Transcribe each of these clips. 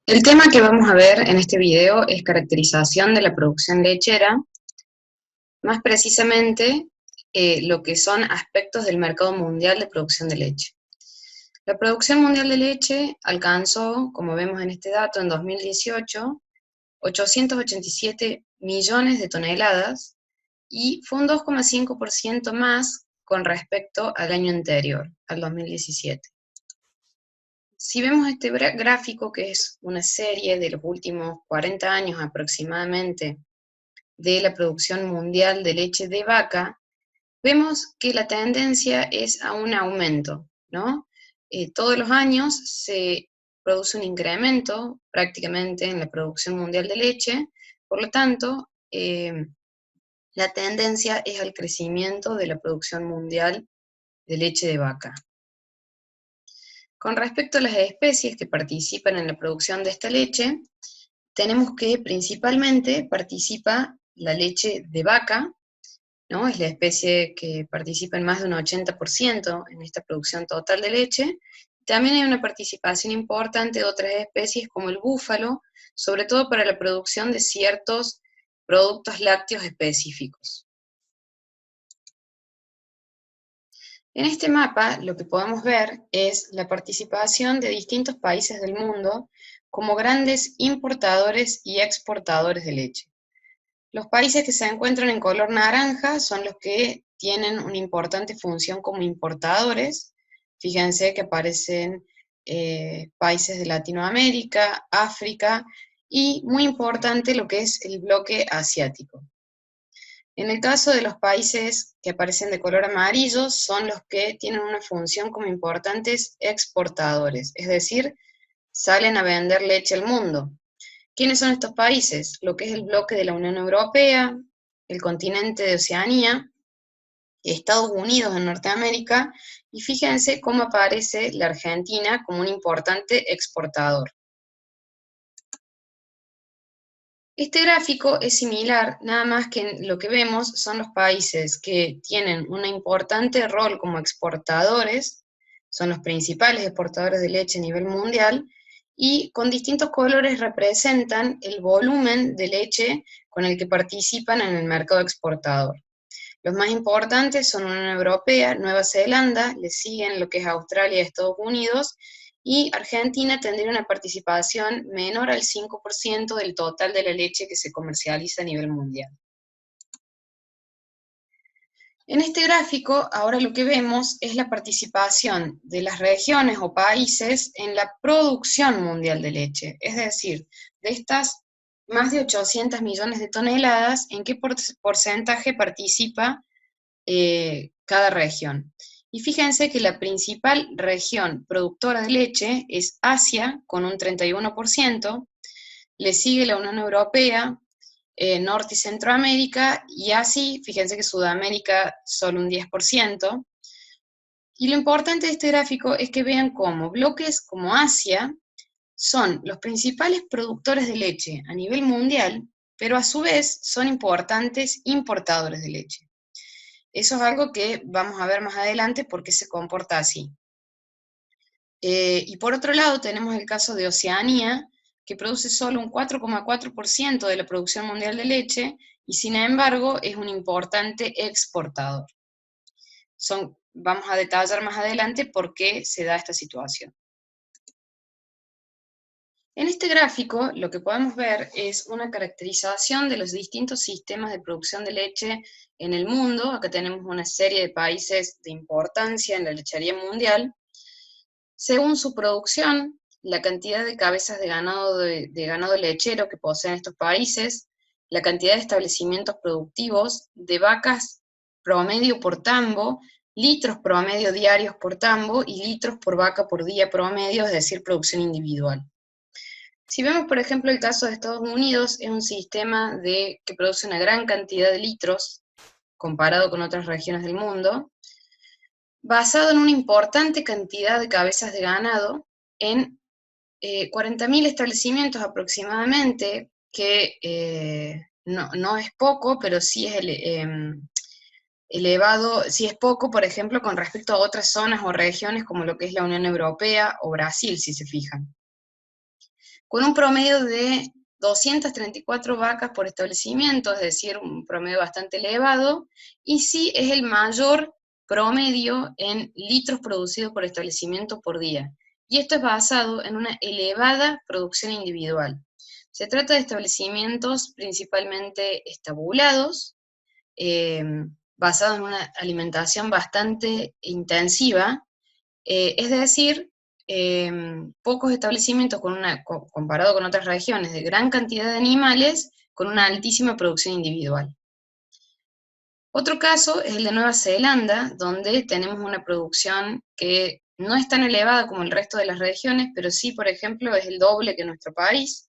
El tema que vamos a ver en este video es caracterización de la producción lechera, más precisamente lo que son aspectos del mercado mundial de producción de leche. La producción mundial de leche alcanzó, como vemos en este dato, en 2018, 887 millones de toneladas y fue un 2,5% más con respecto al año anterior, al 2017. Si vemos este gráfico, que es una serie de los últimos 40 años aproximadamente de la producción mundial de leche de vaca, vemos que la tendencia es a un aumento, ¿no? Todos los años se produce un incremento prácticamente en la producción mundial de leche, por lo tanto, la tendencia es al crecimiento de la producción mundial de leche de vaca. Con respecto a las especies que participan en la producción de esta leche, tenemos que principalmente participa la leche de vaca, ¿no? Es la especie que participa en más de un 80% en esta producción total de leche. También hay una participación importante de otras especies como el búfalo, sobre todo para la producción de ciertos productos lácteos específicos. En este mapa lo que podemos ver es la participación de distintos países del mundo como grandes importadores y exportadores de leche. Los países que se encuentran en color naranja son los que tienen una importante función como importadores. Fíjense que aparecen países de Latinoamérica, África y muy importante lo que es el bloque asiático. En el caso de los países que aparecen de color amarillo, son los que tienen una función como importantes exportadores, es decir, salen a vender leche al mundo. ¿Quiénes son estos países? Lo que es el bloque de la Unión Europea, el continente de Oceanía, Estados Unidos en Norteamérica, y fíjense cómo aparece la Argentina como un importante exportador. Este gráfico es similar, nada más que lo que vemos son los países que tienen un importante rol como exportadores, son los principales exportadores de leche a nivel mundial, y con distintos colores representan el volumen de leche con el que participan en el mercado exportador. Los más importantes son Unión Europea, Nueva Zelanda, le siguen lo que es Australia y Estados Unidos, y Argentina tendría una participación menor al 5% del total de la leche que se comercializa a nivel mundial. En este gráfico, ahora lo que vemos es la participación de las regiones o países en la producción mundial de leche, es decir, de estas más de 800 millones de toneladas, ¿en qué porcentaje participa cada región? Y fíjense que la principal región productora de leche es Asia, con un 31%, le sigue la Unión Europea, Norte y Centroamérica, y así, fíjense que Sudamérica solo un 10%. Y lo importante de este gráfico es que vean cómo bloques como Asia son los principales productores de leche a nivel mundial, pero a su vez son importantes importadores de leche. Eso es algo que vamos a ver más adelante por qué se comporta así. Y por otro lado tenemos el caso de Oceanía, que produce solo un 4,4% de la producción mundial de leche, y sin embargo es un importante exportador. Vamos a detallar más adelante por qué se da esta situación. En este gráfico lo que podemos ver es una caracterización de los distintos sistemas de producción de leche en el mundo. Acá tenemos una serie de países de importancia en la lechería mundial. Según su producción, la cantidad de cabezas de ganado lechero que poseen estos países, la cantidad de establecimientos productivos, de vacas promedio por tambo, litros promedio diarios por tambo y litros por vaca por día promedio, es decir, producción individual. Si vemos, por ejemplo, el caso de Estados Unidos, es un sistema que produce una gran cantidad de litros comparado con otras regiones del mundo, basado en una importante cantidad de cabezas de ganado en 40.000 establecimientos aproximadamente, que no es poco, pero sí es elevado, sí es poco, por ejemplo, con respecto a otras zonas o regiones como lo que es la Unión Europea o Brasil, si se fijan. con un promedio de 234 vacas por establecimiento, es decir, un promedio bastante elevado, y sí es el mayor promedio en litros producidos por establecimiento por día. Y esto es basado en una elevada producción individual. Se trata de establecimientos principalmente estabulados, basados en una alimentación bastante intensiva, es decir, pocos establecimientos comparado con otras regiones de gran cantidad de animales con una altísima producción individual. Otro caso es el de Nueva Zelanda, donde tenemos una producción que no es tan elevada como el resto de las regiones, pero sí, por ejemplo, es el doble que nuestro país.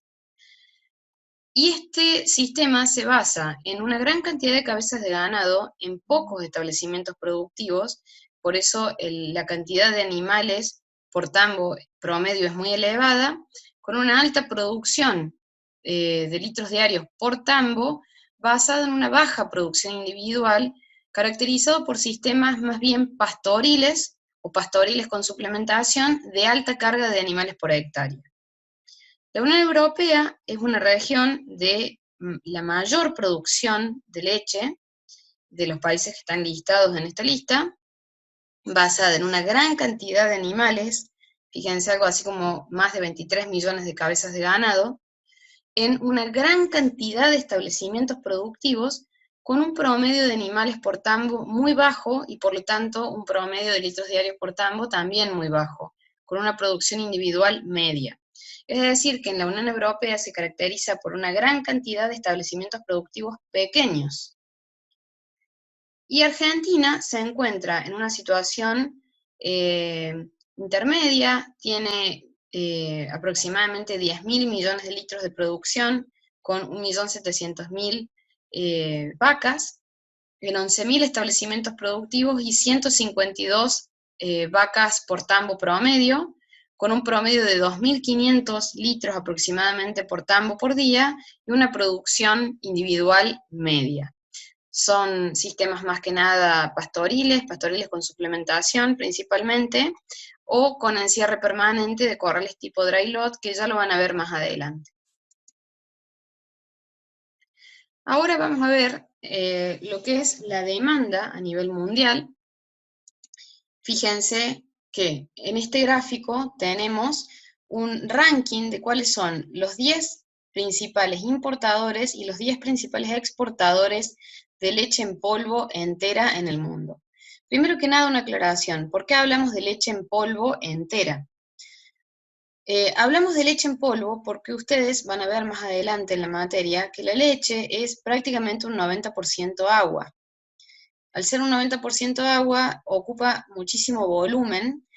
Y este sistema se basa en una gran cantidad de cabezas de ganado en pocos establecimientos productivos, por eso la cantidad de animales por tambo promedio es muy elevada, con una alta producción de litros diarios por tambo, basada en una baja producción individual, caracterizado por sistemas más bien pastoriles o pastoriles con suplementación de alta carga de animales por hectárea. La Unión Europea es una región de la mayor producción de leche de los países que están listados en esta lista, basada en una gran cantidad de animales, fíjense algo así como más de 23 millones de cabezas de ganado, en una gran cantidad de establecimientos productivos con un promedio de animales por tambo muy bajo y por lo tanto un promedio de litros diarios por tambo también muy bajo, con una producción individual media. Es decir, que en la Unión Europea se caracteriza por una gran cantidad de establecimientos productivos pequeños. Y Argentina se encuentra en una situación intermedia, tiene aproximadamente 10.000 millones de litros de producción, con 1.700.000 vacas, en 11.000 establecimientos productivos y 152 vacas por tambo promedio, con un promedio de 2.500 litros aproximadamente por tambo por día y una producción individual media. Son sistemas más que nada pastoriles con suplementación principalmente, o con encierre permanente de corrales tipo dry lot, que ya lo van a ver más adelante. Ahora vamos a ver lo que es la demanda a nivel mundial. Fíjense que en este gráfico tenemos un ranking de cuáles son los 10 principales importadores y los 10 principales exportadores de leche en polvo entera en el mundo. Primero que nada, una aclaración. ¿Por qué hablamos de leche en polvo entera? Hablamos de leche en polvo porque ustedes van a ver más adelante en la materia que la leche es prácticamente un 90% agua. Al ser un 90% agua, ocupa muchísimo volumen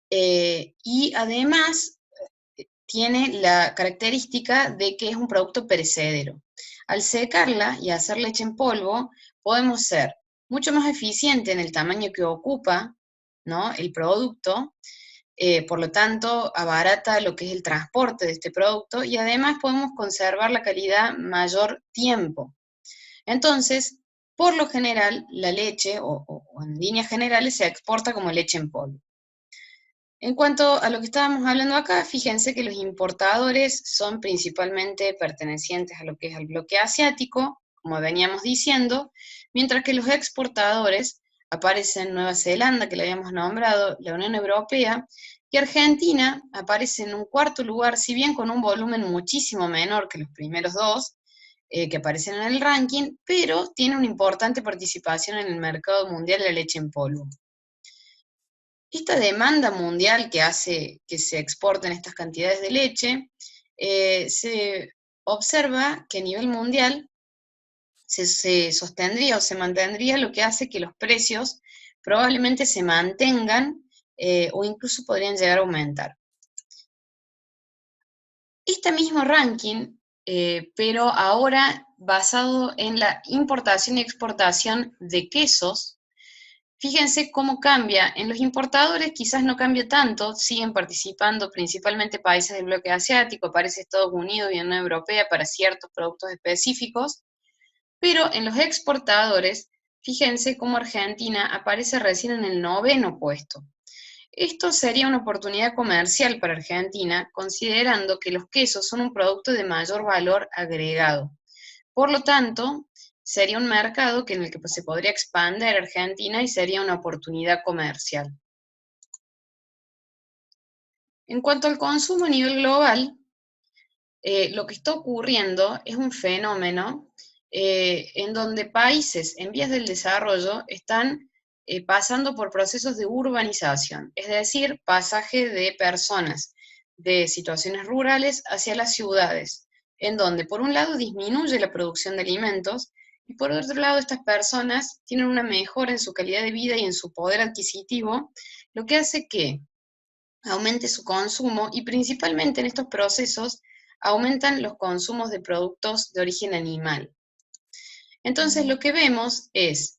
y además tiene la característica de que es un producto perecedero. Al secarla y hacer leche en polvo, podemos ser mucho más eficientes en el tamaño que ocupa, ¿no?, el producto, por lo tanto, abarata lo que es el transporte de este producto y además podemos conservar la calidad mayor tiempo. Entonces, por lo general, la leche, o en líneas generales, se exporta como leche en polvo. En cuanto a lo que estábamos hablando acá, fíjense que los importadores son principalmente pertenecientes a lo que es el bloque asiático, como veníamos diciendo, mientras que los exportadores aparecen Nueva Zelanda, que le habíamos nombrado, la Unión Europea, y Argentina aparece en un cuarto lugar, si bien con un volumen muchísimo menor que los primeros dos, que aparecen en el ranking, pero tiene una importante participación en el mercado mundial de la leche en polvo. Esta demanda mundial que hace que se exporten estas cantidades de leche, se observa que a nivel mundial se sostendría o se mantendría, lo que hace que los precios probablemente se mantengan o incluso podrían llegar a aumentar. Este mismo ranking, pero ahora basado en la importación y exportación de quesos. Fíjense cómo cambia. En los importadores quizás no cambia tanto, siguen participando principalmente países del bloque asiático, aparece Estados Unidos y Unión Europea para ciertos productos específicos, pero en los exportadores, fíjense cómo Argentina aparece recién en el 9º puesto. Esto sería una oportunidad comercial para Argentina, considerando que los quesos son un producto de mayor valor agregado. Por lo tanto, sería un mercado en el que se podría expandir Argentina y sería una oportunidad comercial. En cuanto al consumo a nivel global, lo que está ocurriendo es un fenómeno en donde países en vías del desarrollo están pasando por procesos de urbanización, es decir, pasaje de personas de situaciones rurales hacia las ciudades, en donde por un lado disminuye la producción de alimentos y por otro lado estas personas tienen una mejora en su calidad de vida y en su poder adquisitivo, lo que hace que aumente su consumo y principalmente en estos procesos aumentan los consumos de productos de origen animal. Entonces lo que vemos es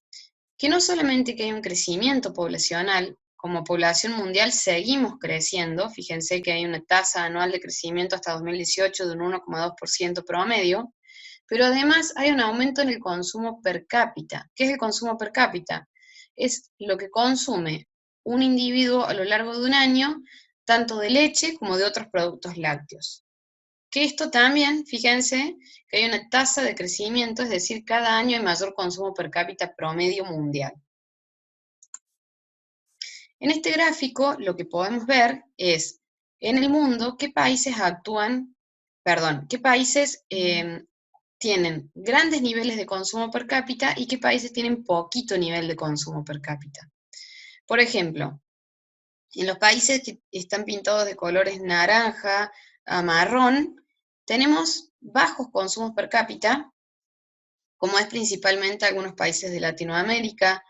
que no solamente que hay un crecimiento poblacional, como población mundial seguimos creciendo, fíjense que hay una tasa anual de crecimiento hasta 2018 de un 1,2% promedio, pero además hay un aumento en el consumo per cápita. ¿Qué es el consumo per cápita? Es lo que consume un individuo a lo largo de un año, tanto de leche como de otros productos lácteos. Que esto también, fíjense, que hay una tasa de crecimiento, es decir, cada año hay mayor consumo per cápita promedio mundial. En este gráfico lo que podemos ver es, en el mundo, qué países qué países tienen grandes niveles de consumo per cápita y qué países tienen poquito nivel de consumo per cápita. Por ejemplo, en los países que están pintados de colores naranja a marrón, tenemos bajos consumos per cápita, como es principalmente algunos países de Latinoamérica,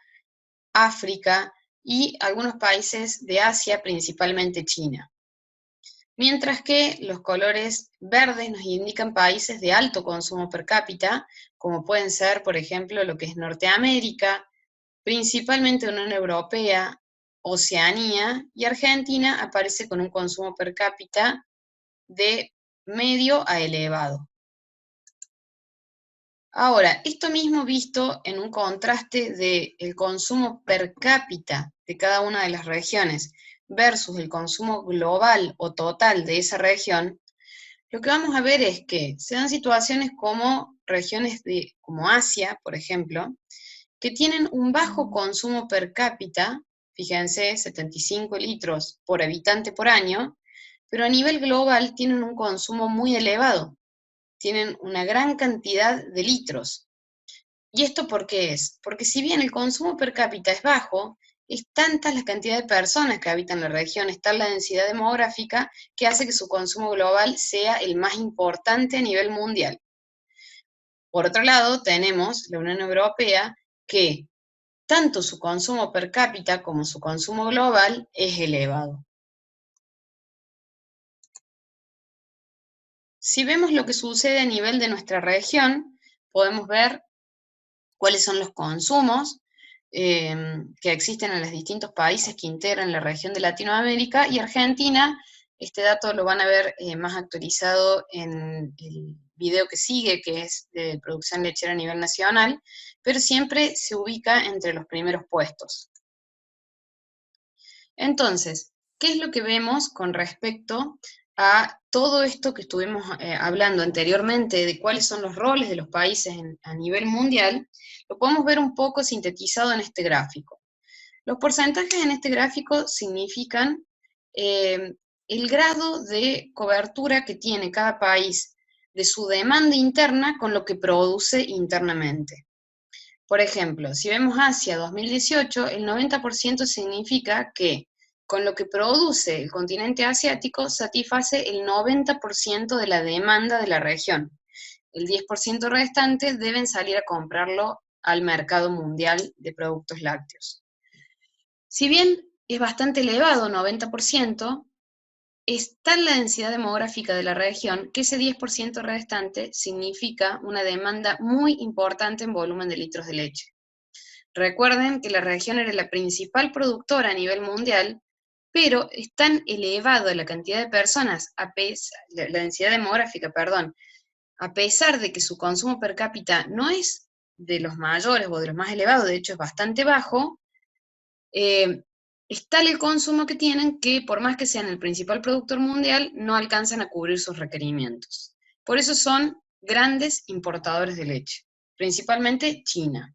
África y algunos países de Asia, principalmente China. Mientras que los colores verdes nos indican países de alto consumo per cápita, como pueden ser, por ejemplo, lo que es Norteamérica, principalmente Unión Europea, Oceanía, y Argentina aparece con un consumo per cápita de medio a elevado. Ahora, esto mismo visto en un contraste del consumo per cápita de cada una de las regiones versus el consumo global o total de esa región, lo que vamos a ver es que se dan situaciones como regiones como Asia, por ejemplo, que tienen un bajo consumo per cápita, fíjense, 75 litros por habitante por año, pero a nivel global tienen un consumo muy elevado, tienen una gran cantidad de litros. ¿Y esto por qué es? Porque si bien el consumo per cápita es bajo, es tanta la cantidad de personas que habitan la región, es tal la densidad demográfica, que hace que su consumo global sea el más importante a nivel mundial. Por otro lado, tenemos la Unión Europea, que tanto su consumo per cápita como su consumo global es elevado. Si vemos lo que sucede a nivel de nuestra región, podemos ver cuáles son los consumos que existen en los distintos países que integran la región de Latinoamérica, y Argentina, este dato lo van a ver más actualizado en el video que sigue, que es de producción lechera a nivel nacional, pero siempre se ubica entre los primeros puestos. Entonces, ¿qué es lo que vemos con respecto a todo esto que estuvimos hablando anteriormente, de cuáles son los roles de los países a nivel mundial? Lo podemos ver un poco sintetizado en este gráfico. Los porcentajes en este gráfico significan el grado de cobertura que tiene cada país de su demanda interna con lo que produce internamente. Por ejemplo, si vemos Asia 2018, el 90% significa que con lo que produce el continente asiático satisface el 90% de la demanda de la región. El 10% restante deben salir a comprarlo al mercado mundial de productos lácteos. Si bien es bastante elevado, 90%, es tal la densidad demográfica de la región que ese 10% restante significa una demanda muy importante en volumen de litros de leche. Recuerden que la región era la principal productora a nivel mundial, pero es tan elevada la cantidad de personas, la densidad demográfica, perdón, a pesar de que su consumo per cápita no es de los mayores o de los más elevados, de hecho es bastante bajo, Es tal el consumo que tienen que, por más que sean el principal productor mundial, no alcanzan a cubrir sus requerimientos. Por eso son grandes importadores de leche, principalmente China.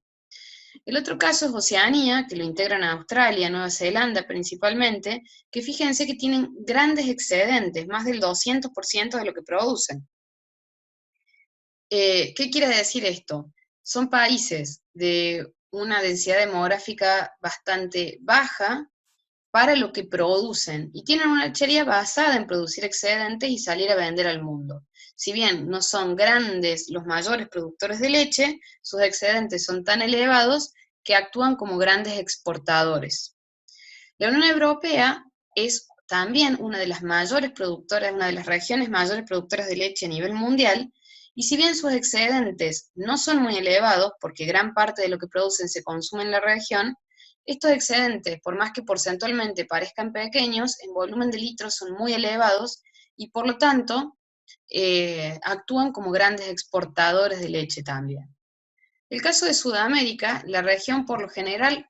El otro caso es Oceanía, que lo integran a Australia, Nueva Zelanda principalmente, que fíjense que tienen grandes excedentes, más del 200% de lo que producen. ¿Qué quiere decir esto? Son países de una densidad demográfica bastante baja para lo que producen y tienen una lechería basada en producir excedentes y salir a vender al mundo. Si bien no son grandes los mayores productores de leche, sus excedentes son tan elevados que actúan como grandes exportadores. La Unión Europea es también una de las mayores productoras, una de las regiones mayores productoras de leche a nivel mundial, y si bien sus excedentes no son muy elevados, porque gran parte de lo que producen se consume en la región, estos excedentes, por más que porcentualmente parezcan pequeños, en volumen de litros son muy elevados y por lo tanto actúan como grandes exportadores de leche también. El caso de Sudamérica, la región por lo general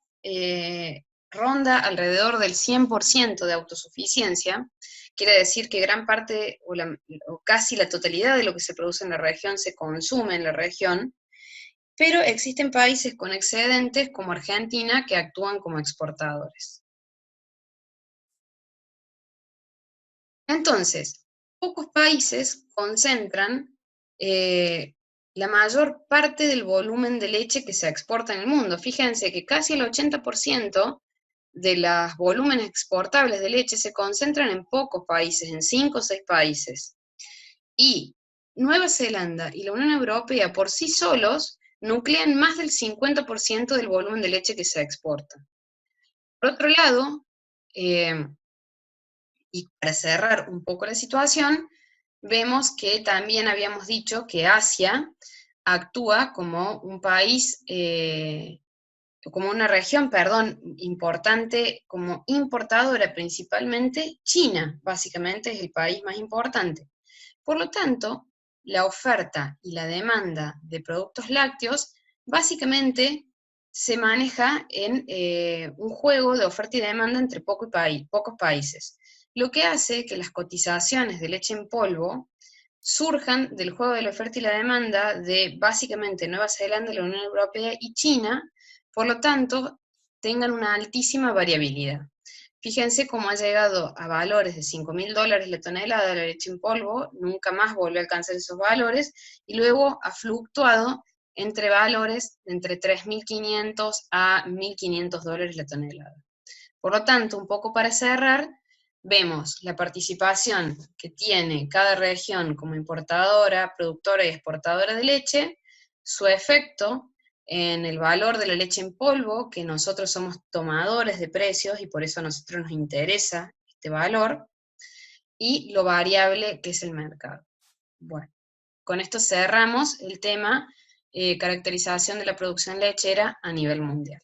ronda alrededor del 100% de autosuficiencia, quiere decir que gran parte o casi la totalidad de lo que se produce en la región se consume en la región, pero existen países con excedentes como Argentina que actúan como exportadores. Entonces, pocos países concentran eh, la mayor parte del volumen de leche que se exporta en el mundo. Fíjense que casi el 80% de los volúmenes exportables de leche se concentran en pocos países, en 5 o 6 países. Y Nueva Zelanda y la Unión Europea por sí solos nuclean más del 50% del volumen de leche que se exporta. Por otro lado, y para cerrar un poco la situación, vemos que también habíamos dicho que Asia actúa como un país, como una región, perdón, importante como importadora, principalmente China, básicamente es el país más importante. Por lo tanto, la oferta y la demanda de productos lácteos básicamente se maneja en un juego de oferta y demanda entre pocos países, lo que hace que las cotizaciones de leche en polvo surjan del juego de la oferta y la demanda de básicamente Nueva Zelanda, la Unión Europea y China, por lo tanto, tengan una altísima variabilidad. Fíjense cómo ha llegado a valores de $5.000 la tonelada de la leche en polvo, nunca más volvió a alcanzar esos valores, y luego ha fluctuado entre valores de entre 3.500 a $1.500 la tonelada. Por lo tanto, un poco para cerrar, vemos la participación que tiene cada región como importadora, productora y exportadora de leche, su efecto en el valor de la leche en polvo, que nosotros somos tomadores de precios y por eso a nosotros nos interesa este valor, y lo variable que es el mercado. Bueno, con esto cerramos el tema caracterización de la producción lechera a nivel mundial.